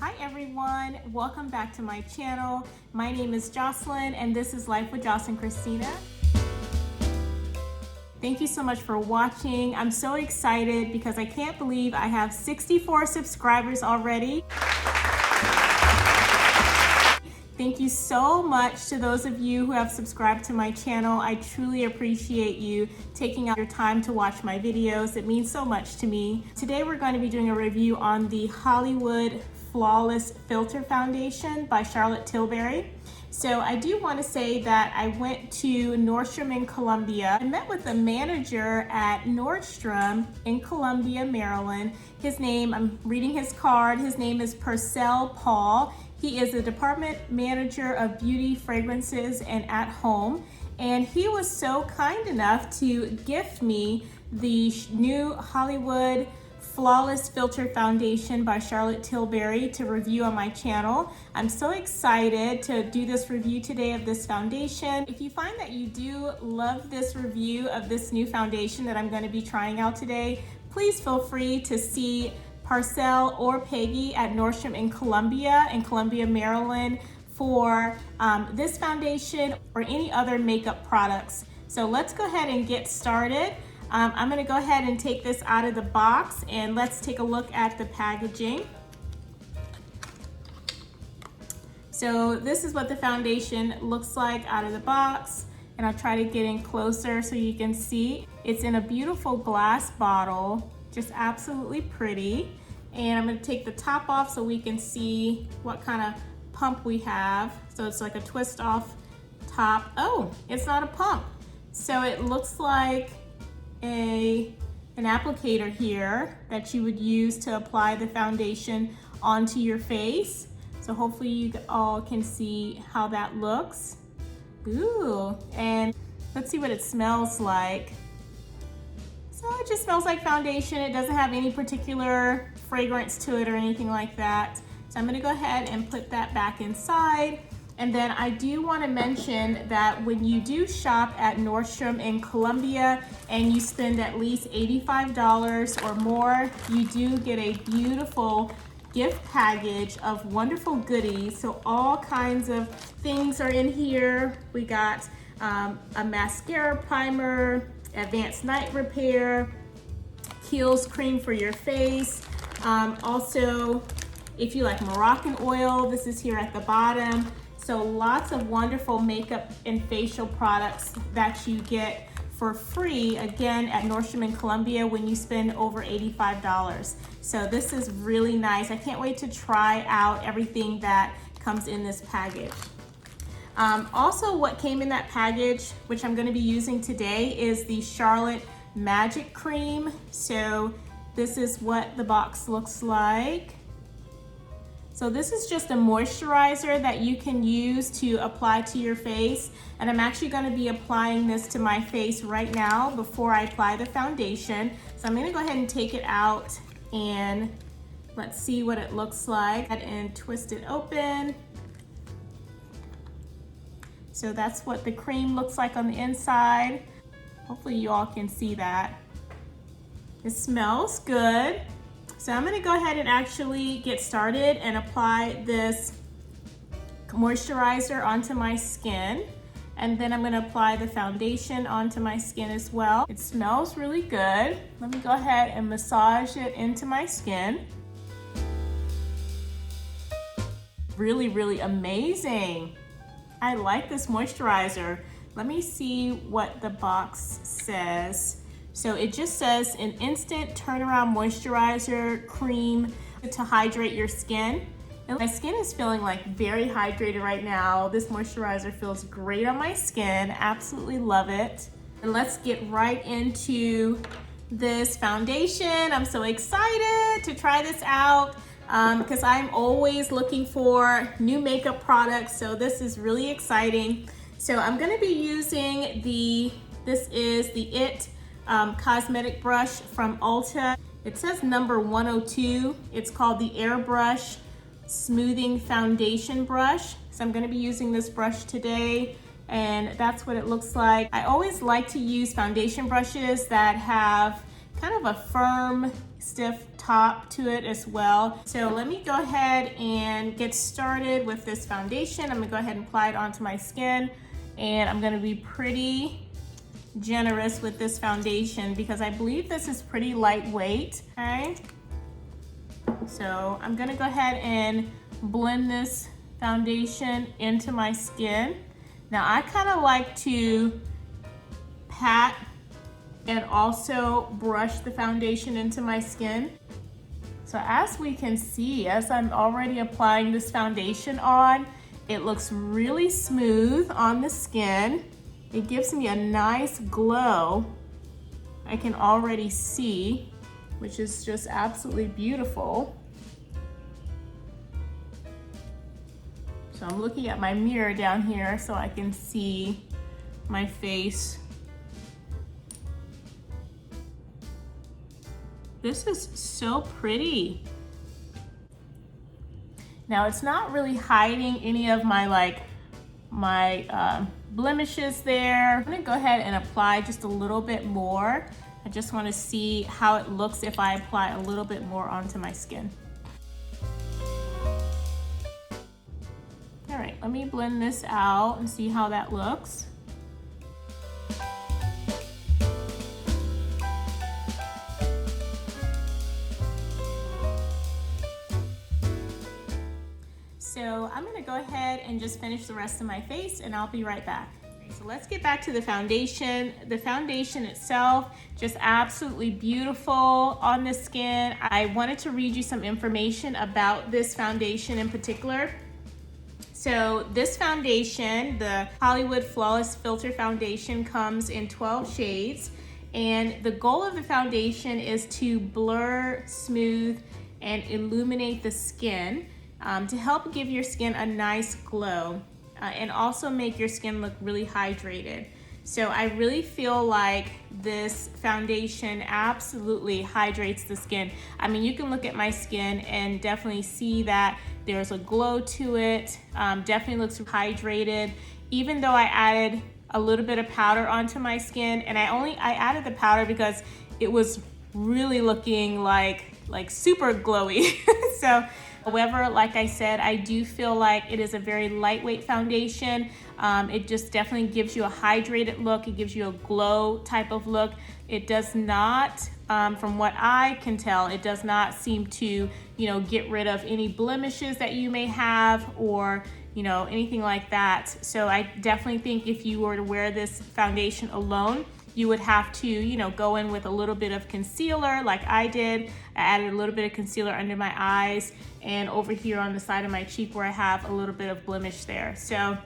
Hi everyone, welcome back to my channel. My name is Jocelyn and this is Life with Jocelyn Christina. Thank you so much for watching. I'm so excited because I can't believe I have 64 subscribers already. Thank you so much to those of you who have subscribed to my channel. I truly appreciate you taking out your time to watch my videos. It means so much to me. Today we're going to be doing a review on the Hollywood Flawless Filter Foundation by Charlotte Tilbury. So I do want to say that I went to Nordstrom in Columbia. I met with the manager at Nordstrom in Columbia, Maryland. His name, I'm reading his card, his name is Purcell Paul. He is the department manager of beauty, fragrances, and at home. And he was so kind enough to gift me the new Hollywood Flawless Filter Foundation by Charlotte Tilbury to review on my channel. I'm so excited to do this review today of this foundation. If you find that you do love this review of this new foundation that I'm going to be trying out today, please feel free to see Parcell or Peggy at Nordstrom in Columbia, Maryland for this foundation or any other makeup products. So let's go ahead and get started. I'm gonna go ahead and take this out of the box and let's take a look at the packaging. So this is what the foundation looks like out of the box, and I'll try to get in closer so you can see. It's in a beautiful glass bottle, just absolutely pretty. And I'm gonna take the top off so we can see what kind of pump we have. So it's like a twist off top. Oh, it's not a pump. So it looks like an applicator here that you would use to apply the foundation onto your face. So hopefully you all can see how that looks. Ooh, and let's see what it smells like. So it just smells like foundation. It doesn't have any particular fragrance to it or anything like that. So I'm gonna go ahead and put that back inside. And then I do want to mention that when you do shop at Nordstrom in Columbia and you spend at least $85 or more, you do get a beautiful gift package of wonderful goodies. So all kinds of things are in here. We got a mascara primer, advanced night repair, Kiehl's cream for your face. Also, if you like Moroccan oil, this is here at the bottom. So lots of wonderful makeup and facial products that you get for free, again, at Nordstrom in Columbia when you spend over $85. So this is really nice. I can't wait to try out everything that comes in this package. Also, what came in that package, which I'm gonna be using today, is the Charlotte Magic Cream. So this is what the box looks like. So this is just a moisturizer that you can use to apply to your face. And I'm actually gonna be applying this to my face right now before I apply the foundation. So I'm gonna go ahead and take it out and let's see what it looks like. And twist it open. So that's what the cream looks like on the inside. Hopefully you all can see that. It smells good. So I'm gonna go ahead and actually get started and apply this moisturizer onto my skin. And then I'm gonna apply the foundation onto my skin as well. It smells really good. Let me go ahead and massage it into my skin. Really, really amazing. I like this moisturizer. Let me see what the box says. So it just says an instant turnaround moisturizer cream to hydrate your skin. And my skin is feeling like very hydrated right now. This moisturizer feels great on my skin. Absolutely love it. And let's get right into this foundation. I'm so excited to try this out because I'm always looking for new makeup products. So this is really exciting. So I'm gonna be using this is the IT cosmetic brush from Ulta. It says number 102. It's called the Airbrush Smoothing Foundation Brush. So I'm gonna be using this brush today, and that's what it looks like. I always like to use foundation brushes that have kind of a firm, stiff top to it as well. So let me go ahead and get started with this foundation. I'm gonna go ahead and apply it onto my skin, and I'm gonna be pretty generous with this foundation because I believe this is pretty lightweight, okay? So I'm gonna go ahead and blend this foundation into my skin. Now I kind of like to pat and also brush the foundation into my skin. So as we can see, as I'm already applying this foundation on, it looks really smooth on the skin. It gives me a nice glow. I can already see, which is just absolutely beautiful. So I'm looking at my mirror down here so I can see my face. This is so pretty. Now it's not really hiding any of my blemishes there. I'm gonna go ahead and apply just a little bit more. I just wanna see how it looks if I apply a little bit more onto my skin. All right, let me blend this out and see how that looks. So I'm gonna go ahead and just finish the rest of my face and I'll be right back. So let's get back to the foundation. The foundation itself, just absolutely beautiful on the skin. I wanted to read you some information about this foundation in particular. So this foundation, the Hollywood Flawless Filter Foundation, comes in 12 shades. And the goal of the foundation is to blur, smooth, and illuminate the skin to help give your skin a nice glow and also make your skin look really hydrated. So I really feel like this foundation absolutely hydrates the skin. I mean, you can look at my skin and definitely see that there's a glow to it. Definitely looks hydrated. Even though I added a little bit of powder onto my skin, and I added the powder because it was really looking like super glowy. So, however, like I said, I do feel like it is a very lightweight foundation. It just definitely gives you a hydrated look. It gives you a glow type of look. It does not, from what I can tell, it does not seem to, get rid of any blemishes that you may have or, anything like that. So I definitely think if you were to wear this foundation alone, you would have to, go in with a little bit of concealer like I did. I added a little bit of concealer under my eyes and over here on the side of my cheek where I have a little bit of blemish there. So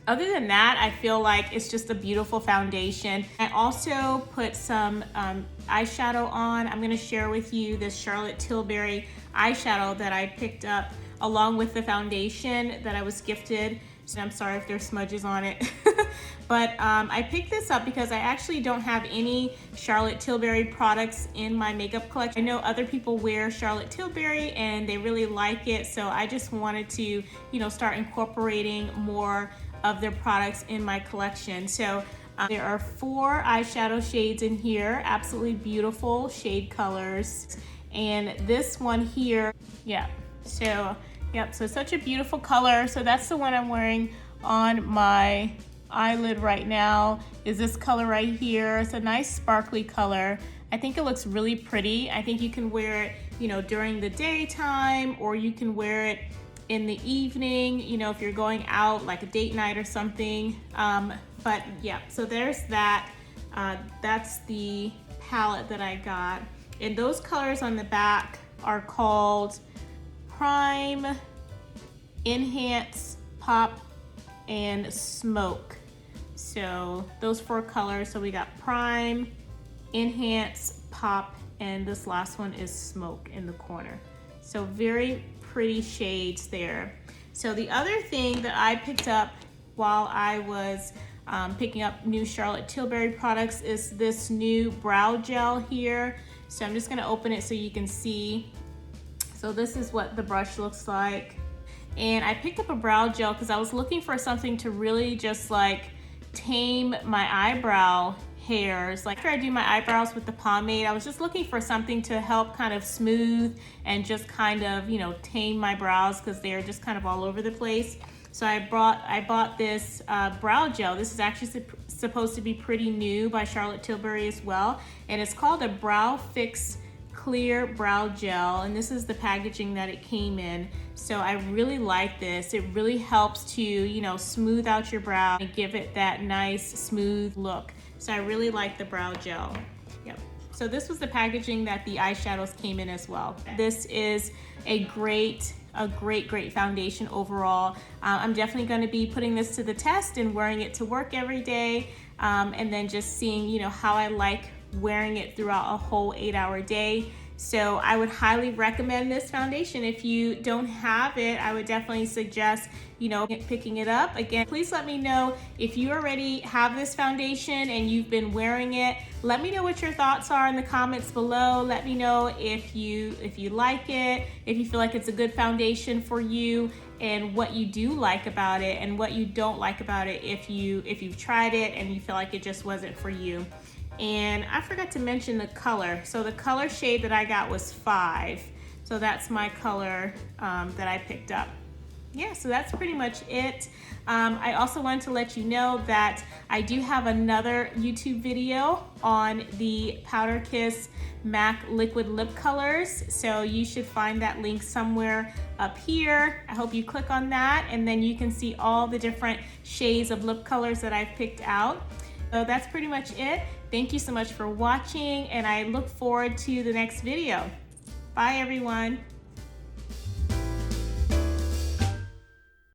other than that, I feel like it's just a beautiful foundation. I also put some eyeshadow on. I'm gonna share with you this Charlotte Tilbury eyeshadow that I picked up along with the foundation that I was gifted. So I'm sorry if there's smudges on it. But I picked this up because I actually don't have any Charlotte Tilbury products in my makeup collection. I know other people wear Charlotte Tilbury and they really like it. So I just wanted to, start incorporating more of their products in my collection. So there are 4 eyeshadow shades in here, absolutely beautiful shade colors. And this one here, so such a beautiful color. So that's the one I'm wearing on my eyelid right now, is this color right here. It's a nice sparkly color. I think it looks really pretty. I think you can wear it, during the daytime, or you can wear it in the evening, if you're going out like a date night or something. But yeah, so there's that. That's the palette that I got. And those colors on the back are called Prime, Enhance, Pop, and Smoke. So those 4 colors. So we got Prime, Enhance, Pop, and this last one is Smoke in the corner. So very pretty shades there. So the other thing that I picked up while I was picking up new Charlotte Tilbury products is this new brow gel here. So I'm just gonna open it so you can see. So this is what the brush looks like. And I picked up a brow gel because I was looking for something to really just tame my eyebrow hairs. Like after I do my eyebrows with the pomade, I was just looking for something to help kind of smooth and just kind of, you know, tame my brows because they're just kind of all over the place. So I bought this brow gel. This is actually supposed to be pretty new by Charlotte Tilbury as well. And it's called a Brow Fix Clear Brow Gel. And this is the packaging that it came in. So I really like this. It really helps to, you know, smooth out your brow and give it that nice smooth look. So I really like the brow gel. Yep. So this was the packaging that the eyeshadows came in as well. This is a great foundation overall. I'm definitely going to be putting this to the test and wearing it to work every day, and then just seeing, you know, how I like wearing it throughout a whole 8-hour day. So I would highly recommend this foundation. If you don't have it, I would definitely suggest, you know, picking it up. Again, please let me know if you already have this foundation and you've been wearing it. Let me know what your thoughts are in the comments below. Let me know if you like it, if you feel like it's a good foundation for you, and what you do like about it and what you don't like about it if you've tried it and you feel like it just wasn't for you. And I forgot to mention the color. So the color shade that I got was 5. So that's my color that I picked up. Yeah, so that's pretty much it. I also wanted to let you know that I do have another YouTube video on the Powder Kiss MAC liquid lip colors. So you should find that link somewhere up here. I hope you click on that, and then you can see all the different shades of lip colors that I've picked out. So that's pretty much it. Thank you so much for watching, and I look forward to the next video. Bye, everyone.